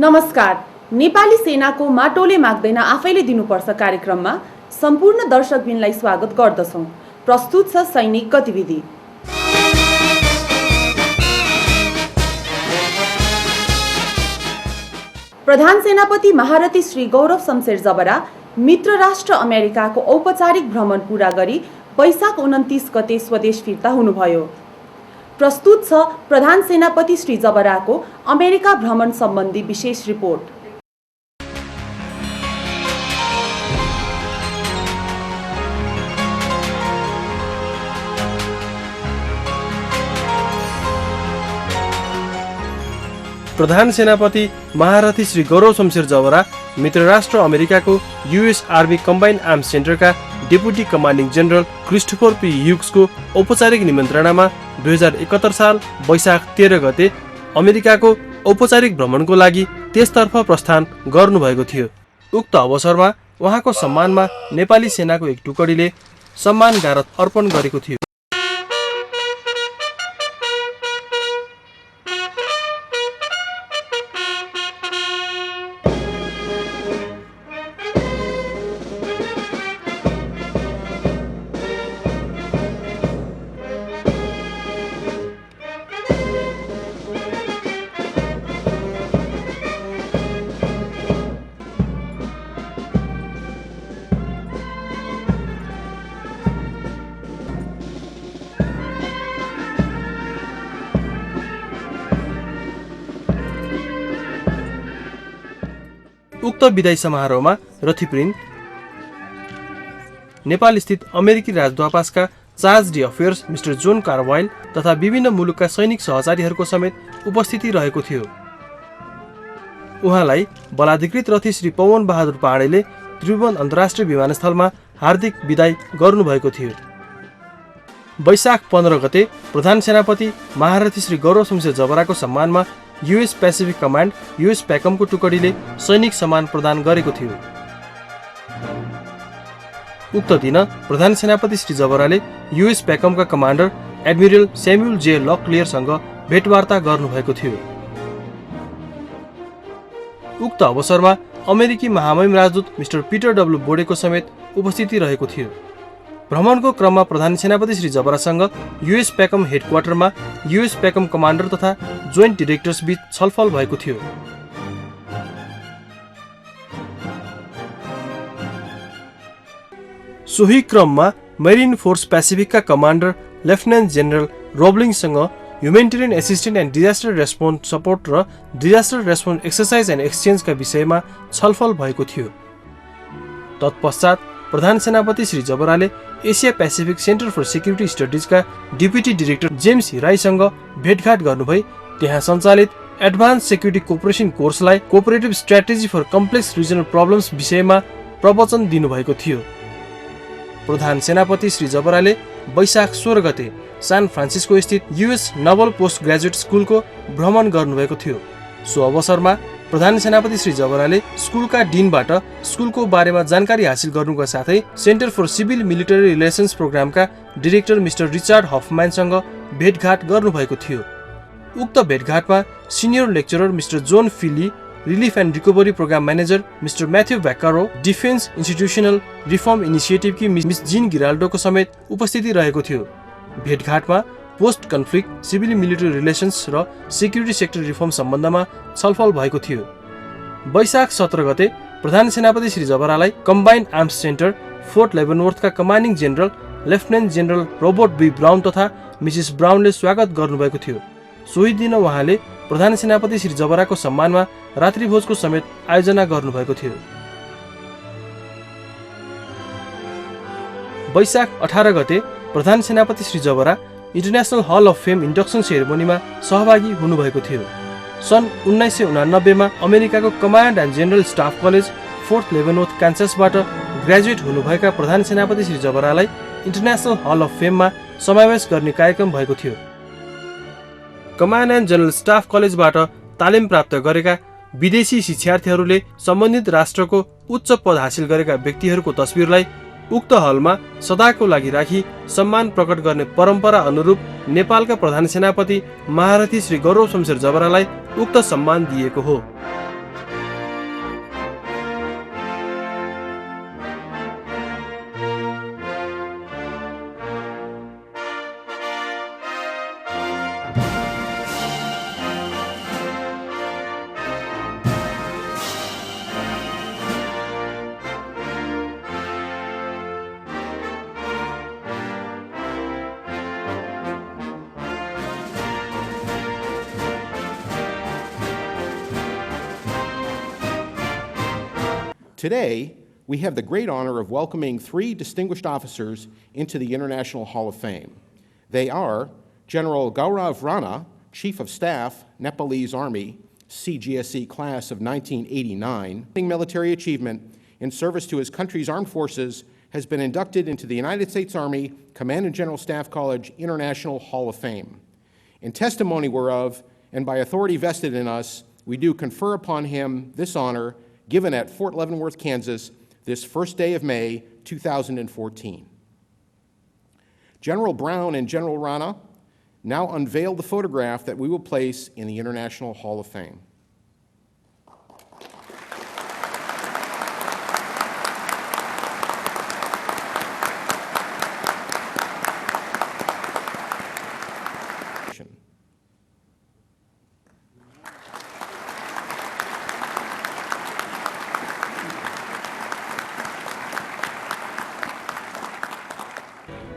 नमस्कार। नेपाली सेनाको माटोले माग्दैन आफैले दिनुपर्छ कार्यक्रममा सम्पूर्ण दर्शकबिनलाई स्वागत गर्दछौं। प्रस्तुत छ सैनिक गतिविधि। प्रधान सेनापति महारथी श्री गौरव शमशेर जबरा मित्र राष्ट्र अमेरिकाको औपचारिक भ्रमण पूरा गरी वैशाख 29 गते स्वदेश फिर्ता हुनुभयो। प्रस्तुत छ प्रधान सेनापति श्री जबराको अमेरिका भ्रमण सम्बन्धी विशेष रिपोर्ट। प्रधान सेनापति महारथी श्री गौरव शमशेर जबरा मित्र राष्ट्र अमेरिकाको युएस आर्मी कम्बाइन्ड आर्म्स सेन्टरका deputy commanding general Christopher P ह्युग्सको औपचारिक निमन्त्रणामा 2071 साल वैशाख 13 गते अमेरिकाको औपचारिक भ्रमणको लागि त्यसतर्फ प्रस्थान गर्नुभएको थियो। उक्त अवसरमा उहाँको सम्मानमा नेपाली सेनाको एक टुकडीले सम्मान गारत अर्पण गरेको थियो। उक्त विदाई समारोहमा रथिप्रिन्ट नेपाल स्थित अमेरिकी राजदूतावासका charge d' affaires mister John Carwile तथा विभिन्न मुलुकका सैनिक सहचारीहरूको समेत उपस्थिति रहेको थियो। उहाँलाई बलाधिकृत रथी श्री पवन बहादुर पाण्डेले त्रिभुवन अन्तर्राष्ट्रिय विमानस्थलमा हार्दिक विदाई गर्नुभएको थियो। वैशाख 15 गते प्रधान सेनापति महारथी श्री गौरव शमशेर जबराको सम्मानमा युएस पेसिफिक कमान्ड युएस पैकमको टुकडीले सैनिक सम्मान प्रदान गरेको थियो। उक्त दिन प्रधान सेनापति श्री जबराले युएस पैकमका कमान्डर एडमिरल स्यामुअल जे लकलियरसँग भेटवार्ता गर्नुभएको थियो। उक्त अवसरमा अमेरिकी महामहिम राजदूत मिस्टर पीटर डब्ल्यू बोडेको समेत उपस्थिति रहेको थियो। भ्रमणको क्रममा प्रधान सेनापति श्री जबरासँग युएस पैकम हेडक्वार्टरमा युएस पैकम कमान्डर तथा जोइन्ट डिरेक्टर्स बीच छलफल भएको थियो। सोही क्रममा मेरिन फोर्स पेसिफिकका कमान्डर लेफ्टिनेन्ट जेनरल रोब्लिङसँग humanitarian assistant and disaster response support र डिजास्टर रेस्पोन्स एक्सर्साइज एन्ड एक्सचेन्जका विषयमा छलफल भएको थियो। तत्पश्चात प्रधान सेनापति श्री जबराले Asia Pacific centre for security स्टडिजका डेपुटी डिरेक्टर जेम्स हिराईसँग भेटघाट गर्नुभई त्यहाँ सञ्चालित एडभान्स सेक्युरिटी कोअपरेसन कोर्सलाई cooperative strategy for complex regional problems विषयमा प्रवचन दिनुभएको थियो। प्रधान सेनापति श्री जबराले वैशाख 16 गते सान फ्रान्सिस्को स्थित युएस नवल पोस्ट ग्रेजुएट स्कुलको भ्रमण गर्नुभएको थियो। सो अवसरमा प्रधान सेनापति श्री जबराले स्कुलका डिनबाट स्कुलको बारेमा जानकारी हासिल गर्नुका साथै centre for civil military relations प्रोग्रामका डिरेक्टर मिस्टर रिचार्ड हफम्यानसँग भेटघाट गर्नुभएको थियो। उक्त भेटघाटमा senior lecturer mister John Feeley, relief and recovery programme manager mister Matthew Vaccaro, defence institutional reform इनिसिएटिभकी मिस जिन गिराल्डोको समेत उपस्थिति रहेको थियो। भेटघाटमा post conflict civil military relations र सेक्युरिटी सेक्टर रिफर्म सम्बन्धमा छलफल भएको थियो। वैशाख 17 गते प्रधान सेनापति श्री जबरालाई कम्बाइन्ड आर्म्स सेन्टर फोर्ट लेभनवर्थका commanding general lieutenant general Robert B Brown तथा मिसेस ब्राउनले स्वागत गर्नुभएको थियो। सोही दिन उहाँले प्रधान सेनापति श्री जबराको सम्मानमा रात्रिभोजको समेत आयोजना गर्नुभएको थियो। वैशाख 18 गते प्रधान सेनापति Shri Jabra international hall of fame induction सेरेमोनीमा सहभागी हुनुभएको थियो। सन् 1989 मा अमेरिकाको command and general staff college Fort Leavenworth कान्सासबाट ग्रेजुएट हुनुभएका प्रधान सेनापति श्री जबरालाई इन्टरनेसनल हल अफ फेममा समावेश गर्ने कार्यक्रम भएको थियो। कमान्ड एन्ड जनरल स्टाफ कलेजबाट तालिम प्राप्त गरेका विदेशी शिक्षार्थीहरूले सम्बन्धित राष्ट्रको उच्च पद हासिल गरेका व्यक्तिहरूको तस्बिरलाई उक्त हलमा सदाको लागि राखी सम्मान प्रकट गर्ने परम्परा अनुरूप नेपालका प्रधान सेनापति महारथी श्री गौरव शमशेर जबरालाई उक्त सम्मान दिएको हो। Today, we have the great honor of welcoming 3 distinguished officers into the International Hall of Fame. They are General Gaurav Rana, Chief of Staff, Nepalese Army, CGSE class of 1989. Military achievement in service to his country's armed forces has been inducted into the United States Army Command and General Staff College International Hall of Fame. In testimony whereof, and by authority vested in us, we do confer upon him this honor given at Fort Leavenworth, Kansas, this first day of May, 2014. General Brown and General Rana now unveil the photograph that we will place in the International Hall of Fame.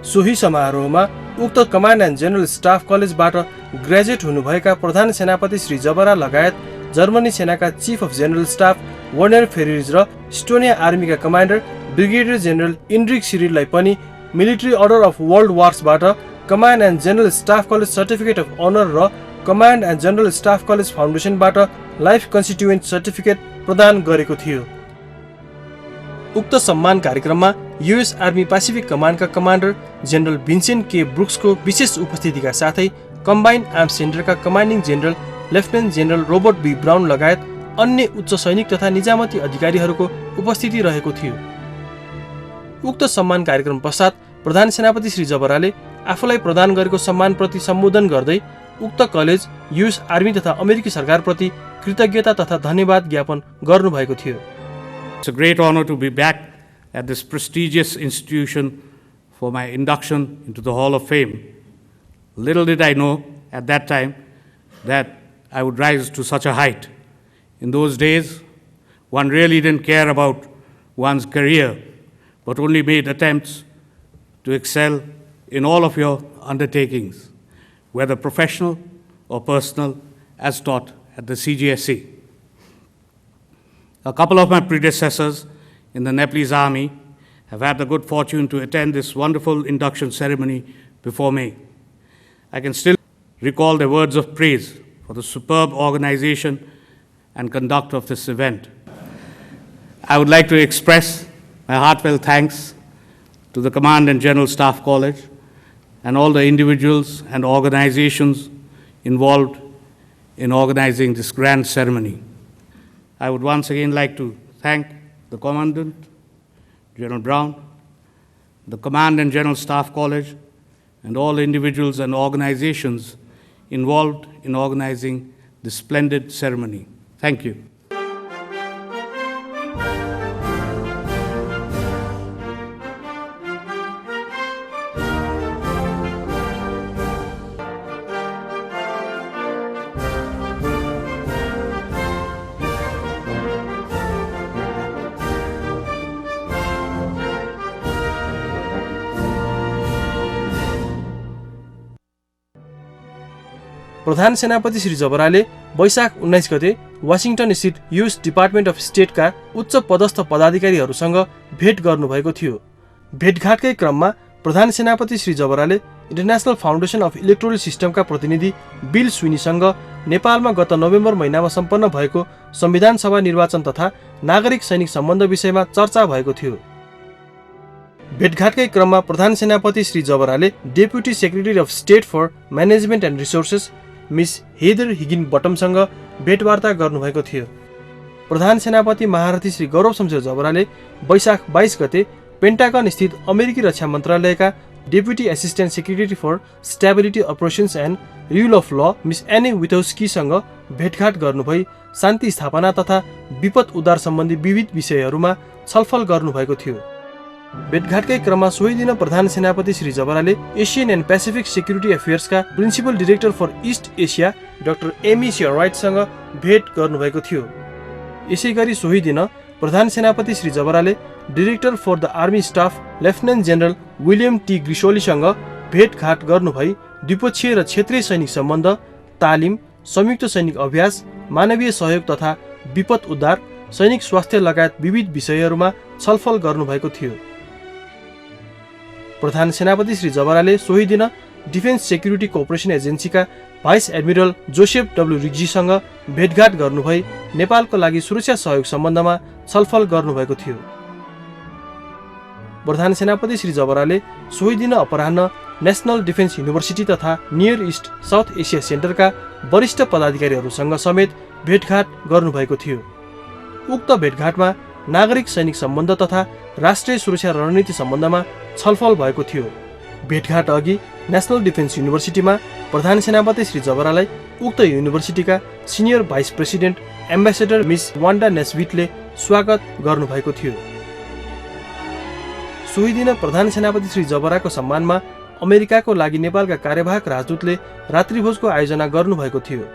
सोही समारोहमा उक्त command and general staff कलेजबाट graduate हुनुभएका प्रधान सेनापति श्री जबरा लगायत Germany सेनाका chief of general staff Werner Ferris र स्टोनिया आर्मीका कमान्डर ब्रिगेडियर जनरल इन्ड्रिक सिरिललाई पनि मिलिट्री अर्डर अफ वर्ल्ड वार्सबाट command and general staff college certificate of honour र command and general staff college फाउन्डेसनबाट लाइफ कन्स्टिट्युएन्ट सर्टिफिकेट प्रदान गरेको थियो। उक्त सम्मान कार्यक्रममा युएस आर्मी पेसिफिक कमान्डका कमान्डर जनरल भिन्सेन्ट के ब्रुक्सको विशेष उपस्थितिका साथै कम्बाइन्ड आर्म्स सेन्टरका commanding general lieutenant general Robert B Brown लगायत अन्य उच्च सैनिक तथा निजामती अधिकारीहरूको उपस्थिति रहेको थियो। उक्त सम्मान कार्यक्रम पश्चात प्रधान सेनापति श्री जबराले आफूलाई प्रदान गरेको सम्मानप्रति सम्बोधन गर्दै उक्त कलेज युएस आर्मी तथा अमेरिकी सरकारप्रति कृतज्ञता तथा धन्यवाद ज्ञापन गर्नुभएको थियो। It's a great honor to be back at this prestigious institution for my induction into the Hall of Fame. Little did I know at that time that I would rise to such a height. In those days, one really didn't care about one's career, but only made attempts to excel in all of your undertakings, whether professional or personal, as taught at the CGSE. A couple of my predecessors in the Nepalese Army have had the good fortune to attend this wonderful induction ceremony before me. I can still recall their words of praise for the superb organization and conduct of this event. I would like to express my heartfelt thanks to the Command and General Staff College and all the individuals and organizations involved in organizing this grand ceremony. I would once again like to thank the Commandant, General Brown, the Command and General Staff College, and all individuals and organizations involved in organizing this splendid ceremony. Thank you. प्रधान सेनापति श्री जबराले वैशाख 19 गते वाशिङटन स्थित US department of स्टेटका उच्च पदस्थ पदाधिकारीहरूसँग भेट गर्नुभएको थियो। भेटघाटकै क्रममा प्रधान सेनापति श्री जबराले इन्टरनेसनल फाउन्डेसन अफ इलेक्टोरल सिस्टमका प्रतिनिधि बिल स्विनीसँग नेपालमा गत नोभेम्बर महिनामा सम्पन्न भएको संविधान सभा निर्वाचन तथा नागरिक सैनिक सम्बन्ध विषयमा चर्चा भएको थियो। भेटघाटकै क्रममा प्रधान सेनापति श्री जबराले deputy secretary of state for management and resources miss Heather हिगिन बटमसँग भेटवार्ता गर्नुभएको थियो। प्रधान सेनापति महारथी श्री गौरव शमशेर जबराले वैशाख 22 गते पेन्टागन स्थित अमेरिकी रक्षा मन्त्रालयका deputy assistant secretary for stability operations and rule of law Miss Anne विथोस्कीसँग भेटघाट गर्नुभई शान्ति स्थापना तथा विपद उद्धार सम्बन्धी विविध विषयहरूमा छलफल गर्नुभएको थियो। भेटघाटकै क्रममा सोही दिन प्रधान सेनापति श्री जबराले एसियन एन्ड पेसिफिक सेक्युरिटी अफेयर्सका principal director for East Asia doctor Amy सेयराइटसँग भेट गर्नुभएको थियो। यसैगरी सोही दिन प्रधान सेनापति श्री जबराले director for the army staff lieutenant general William T ग्रिसोलीसँग भेटघाट गर्नुभई द्विपक्षीय र क्षेत्रीय सैनिक सम्बन्ध, तालिम, संयुक्त सैनिक अभ्यास, मानवीय सहयोग तथा विपद उद्धार, सैनिक स्वास्थ्य लगायत विविध विषयहरूमा छलफल गर्नुभएको थियो। प्रधान सेनापति श्री जबराले सोही दिन डिफेन्स सेक्युरिटी कोअपरेसन एजेन्सीका भाइस एडमिरल जोसेफ डब्ल्यू रिग्जीसँग भेटघाट गर्नुभई नेपालको लागि सुरक्षा सहयोग सम्बन्धमा छलफल गर्नुभएको थियो। प्रधान सेनापति श्री जबराले सोही दिन अपराह्न नेशनल डिफेन्स युनिभर्सिटी तथा नियर इस्ट साउथ एसिया सेन्टरका वरिष्ठ पदाधिकारीहरूसँग समेत भेटघाट गर्नुभएको थियो। उक्त भेटघाटमा नागरिक सैनिक सम्बन्ध तथा राष्ट्रिय सुरक्षा रणनीति सम्बन्धमा छलफल भएको थियो। भेटघाट अघि नेशनल डिफेन्स युनिभर्सिटीमा प्रधान सेनापति श्री जबरालाई उक्त युनिभर्सिटीका senior vice president ambassador miss Wanda नेस्बिटले स्वागत गर्नुभएको थियो। सोही दिन प्रधान सेनापति श्री जबराको सम्मानमा अमेरिकाको लागि नेपालका कार्यवाहक राजदूतले रात्रिभोजको आयोजना गर्नुभएको थियो।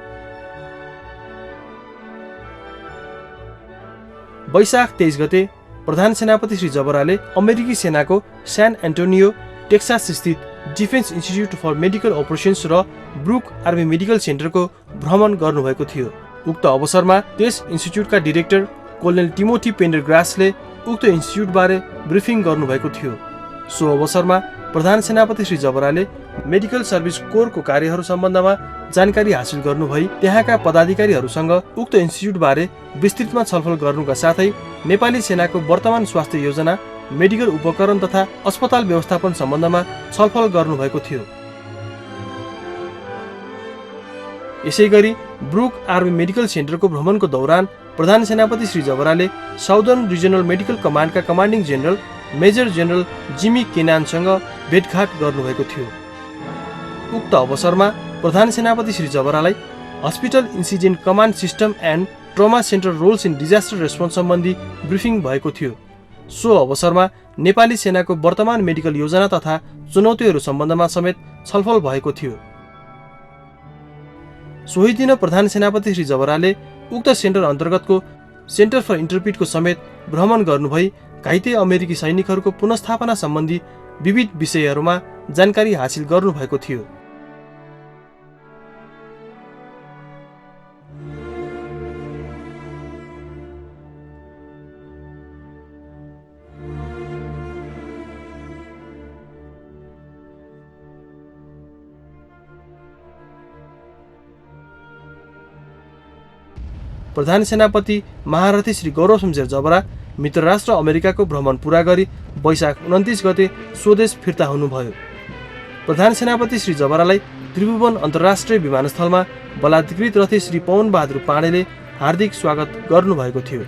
वैशाख 23 गते प्रधान सेनापति श्री जबराले अमेरिकी सेनाको सान एन्टोनियो टेक्सास स्थित defence institute for medical operations र ब्रुक आर्मी मेडिकल सेन्टरको भ्रमण गर्नुभएको थियो। उक्त अवसरमा त्यस इन्स्टिच्युटका डिरेक्टर कोलोनेल टिमोथी पेन्डरग्रासले उक्त इन्स्टिच्युटबारे ब्रिफिङ गर्नुभएको थियो। सो अवसरमा प्रधान सेनापति श्री जबराले मेडिकल सर्भिस कोरको कार्यहरू सम्बन्धमा जानकारी हासिल गर्नुभई त्यहाँका पदाधिकारीहरूसँग उक्त इन्स्टिच्युटबारे विस्तृतमा छलफल गर्नुका साथै नेपाली सेनाको वर्तमान स्वास्थ्य योजना, मेडिकल उपकरण तथा अस्पताल व्यवस्थापन सम्बन्धमा छलफल गर्नुभएको थियो। यसैगरी ब्रुक आर्मी मेडिकल सेन्टरको भ्रमणको दौरान प्रधान सेनापति श्री जबराले साउदर्न रिजनल मेडिकल कमान्डका commanding general major general Jimmy केनानसँग भेटघाट गर्नुभएको थियो। उक्त अवसरमा प्रधान सेनापति श्री जबरालाई hospital incident command system and trauma centre roles in disaster response सम्बन्धी ब्रिफिङ भएको थियो। सो अवसरमा नेपाली सेनाको वर्तमान मेडिकल योजना तथा चुनौतीहरू सम्बन्धमा समेत छलफल भएको थियो। सोही दिन प्रधान सेनापति श्री जबराले उक्त सेन्टर अन्तर्गतको सेन्टर फर इन्टरप्रिटको समेत भ्रमण गर्नुभई घाइते अमेरिकी सैनिकहरूको पुनर्स्थापना सम्बन्धी विविध विषयहरूमा जानकारी हासिल गर्नुभएको थियो। प्रधान सेनापति महारथी श्री गौरव शमशेर जबरा मित्र राष्ट्र अमेरिकाको भ्रमण पूरा गरी वैशाख 29 गते स्वदेश फिर्ता हुनुभयो। प्रधान सेनापति श्री जबरालाई त्रिभुवन अन्तर्राष्ट्रिय विमानस्थलमा बलात्कृत रथी श्री पवन बहादुर पाण्डेले हार्दिक स्वागत गर्नुभएको थियो।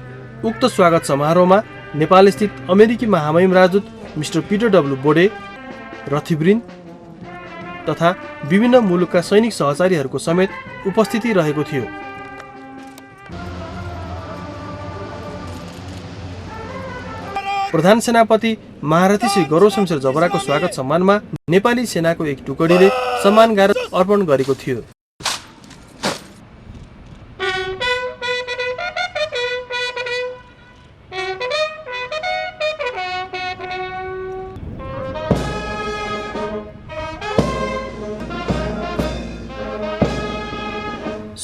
उक्त स्वागत समारोहमा नेपाल स्थित अमेरिकी महामहिम राजदूत मिस्टर पिटर डब्ल्यू बोडे, रथीवृन्द तथा विभिन्न मुलुकका सैनिक सहचारीहरूको समेत उपस्थिति रहेको थियो। प्रधान सेनापति महारथी श्री गौरव शमशेर जबराको स्वागत सम्मानमा नेपाली सेनाको एक टुकडीले सम्मान गारद अर्पण गरेको थियो।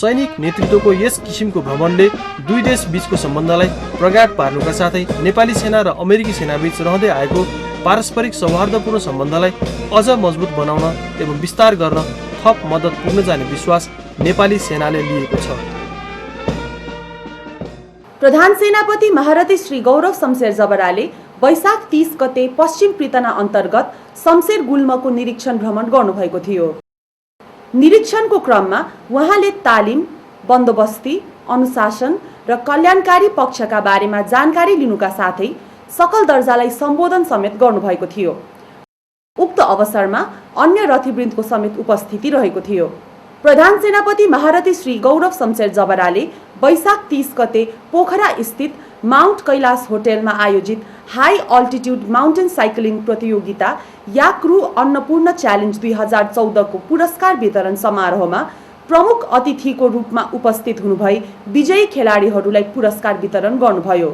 सैनिक नेतृत्वको यस किसिमको भ्रमणले दुई देश बीचको सम्बन्धलाई प्रगाढ पार्नुका साथै नेपाली सेना र अमेरिकी सेनाबीच रहँदै आएको पारस्परिक सौहार्दपूर्ण सम्बन्धलाई अझ मजबुत बनाउन एवं विस्तार गर्न थप मद्दत पुग्न जाने विश्वास नेपाली सेनाले लिएको छ। प्रधान सेनापति महारथी श्री गौरव शमशेर जबराले वैशाख 30 गते पश्चिम पृतना अन्तर्गत शमशेर गुल्मको निरीक्षण भ्रमण गर्नुभएको थियो। निरीक्षणको क्रममा उहाँले तालिम, बन्दोबस्ती, अनुशासन र कल्याणकारी पक्षका बारेमा जानकारी लिनुका साथै सकल दर्जालाई सम्बोधन समेत गर्नुभएको थियो। उक्त अवसरमा अन्य रथीवृन्दको समेत उपस्थिति रहेको थियो। प्रधान सेनापति महारथी श्री गौरव शमशेर जबराले वैशाख 30 गते पोखरा स्थित माउन्ट कैलाश होटेलमा आयोजित हाई अल्टिट्युड माउन्टेन साइक्लिङ प्रतियोगिता याक्रु अन्नपूर्ण च्यालेन्ज 2014 को पुरस्कार वितरण समारोहमा प्रमुख अतिथिको रूपमा उपस्थित हुनुभई विजयी खेलाडीहरूलाई पुरस्कार वितरण गर्नुभयो।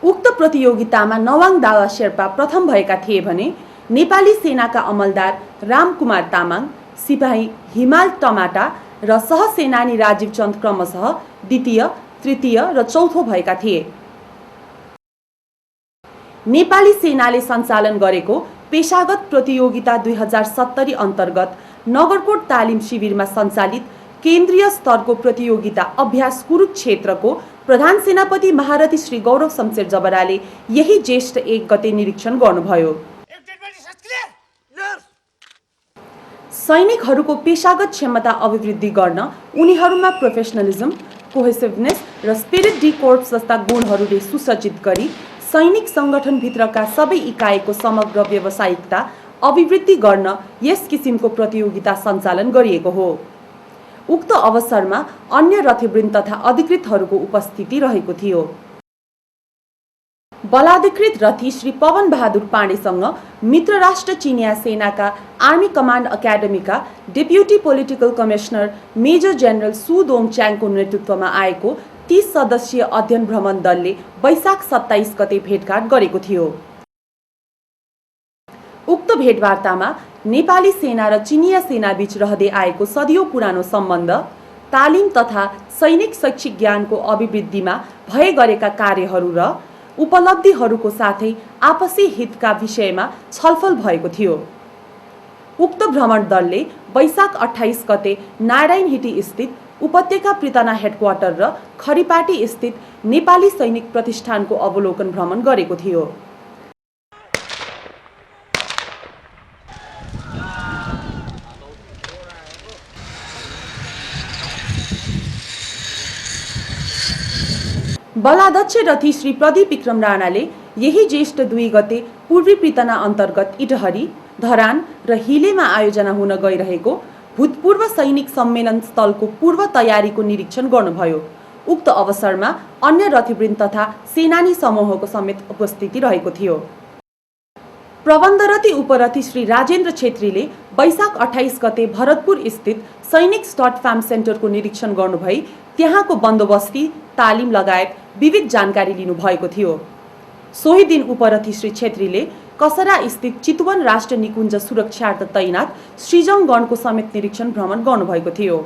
उक्त प्रतियोगितामा नवाङ दावा शेर्पा प्रथम भएका थिए भने नेपाली सेनाका अमलदार रामकुमार तामाङ, सिपाही हिमाल टमाटा र सहसेनानी राजीव चन्द क्रमशः द्वितीय, तृतीय र चौथो भएका थिए। नेपाली सेनाले सञ्चालन गरेको पेशागत प्रतियोगिता 2070 अन्तर्गत नगरकोट तालिम शिविरमा सञ्चालित केन्द्रीय स्तरको प्रतियोगिता अभ्यास कुरुक्षेत्रको प्रधान सेनापति महारथी श्री गौरव शमशेर जबराले यही ज्येष्ठ 1 गते निरीक्षण गर्नुभयो। सैनिकहरूको पेशागत क्षमता अभिवृद्धि गर्न उनीहरूमा प्रोफेसनलिज्म, कोहेसिभनेस र स्पिरिट डी कोर्प्स जस्ता गुणहरूले सुसज्जित गरी सैनिक सङ्गठनभित्रका सबै इकाइको समग्र व्यावसायिकता अभिवृद्धि गर्न यस किसिमको प्रतियोगिता सञ्चालन गरिएको हो। उक्त अवसरमा अन्य रथीवृन्द तथा अधिकृतहरूको उपस्थिति रहेको थियो। बलाधिकृत रथी श्री पवन बहादुर पाण्डेसँग मित्र राष्ट्र चिनिया सेनाका आर्मी कमान्ड एकाडेमीका deputy political commissioner major general Su Dong च्याङको नेतृत्वमा आएको 30 सदस्यीय अध्ययन भ्रमण दलले वैशाख 27 गते भेटघाट गरेको थियो। उक्त भेटवार्तामा नेपाली सेना र चिनिया सेनाबीच रहँदै आएको सदियों पुरानो सम्बन्ध, तालिम तथा सैनिक शैक्षिक ज्ञानको अभिवृद्धिमा भए गरेका कार्यहरू र उपलब्धिहरूको साथै आपसी हितका विषयमा छलफल भएको थियो। उक्त भ्रमण दलले वैशाख 28 गते नारायणहिटी स्थित उपत्यका प्रितना हेडक्वार्टर र खरिपाटी स्थित नेपाली सैनिक प्रतिष्ठानको अवलोकन भ्रमण गरेको थियो। बलाध्यक्ष रथी श्री प्रदीप विक्रम राणाले यही ज्येष्ठ 2 गते पूर्वी प्रितना अन्तर्गत इटहरी, धरान र हिलेमा आयोजना हुन गइरहेको भूतपूर्व सैनिक सम्मेलन स्थलको पूर्व तयारीको निरीक्षण गर्नुभयो। उक्त अवसरमा अन्य रथीवृन्द तथा सेनानी समूहको समेत उपस्थिति रहेको थियो। प्रबन्धरती उपरथी श्री राजेन्द्र छेत्रीले वैशाख 28 गते भरतपुर स्थित सैनिक स्टड फार्म सेन्टरको निरीक्षण गर्नुभई त्यहाँको बन्दोबस्ती, तालिम लगायत विविध जानकारी लिनुभएको थियो। सोही दिन उपरथी श्री छेत्रीले कसरा स्थित चितवन राष्ट्र निकुञ्ज सुरक्षार्थ तैनात श्रीजङ गणको समेत निरीक्षण भ्रमण गर्नुभएको थियो।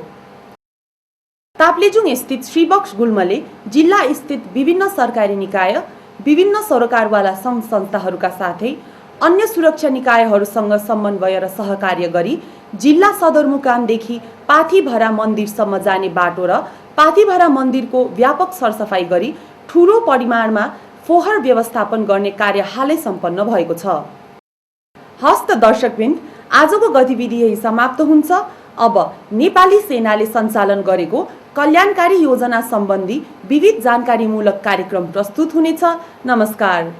ताप्लेजुङ स्थित श्रीबक्स गुल्मले जिल्ला स्थित विभिन्न सरकारी निकाय, विभिन्न सरकारवाला सङ्घ संस्थाहरूका साथै अन्य सुरक्षा निकायहरूसँग समन्वय र सहकार्य गरी जिल्ला सदरमुकामदेखि पाथीभरा मन्दिरसम्म जाने बाटो र पाथीभरा मन्दिरको व्यापक सरसफाई गरी ठूलो परिमाणमा फोहोर व्यवस्थापन गर्ने कार्य हालै सम्पन्न भएको छ। हस्त दर्शकवृन्द, आजको गतिविधि यही समाप्त हुन्छ। अब नेपाली सेनाले सञ्चालन गरेको कल्याणकारी योजना सम्बन्धी विविध जानकारीमूलक कार्यक्रम प्रस्तुत हुनेछ। नमस्कार।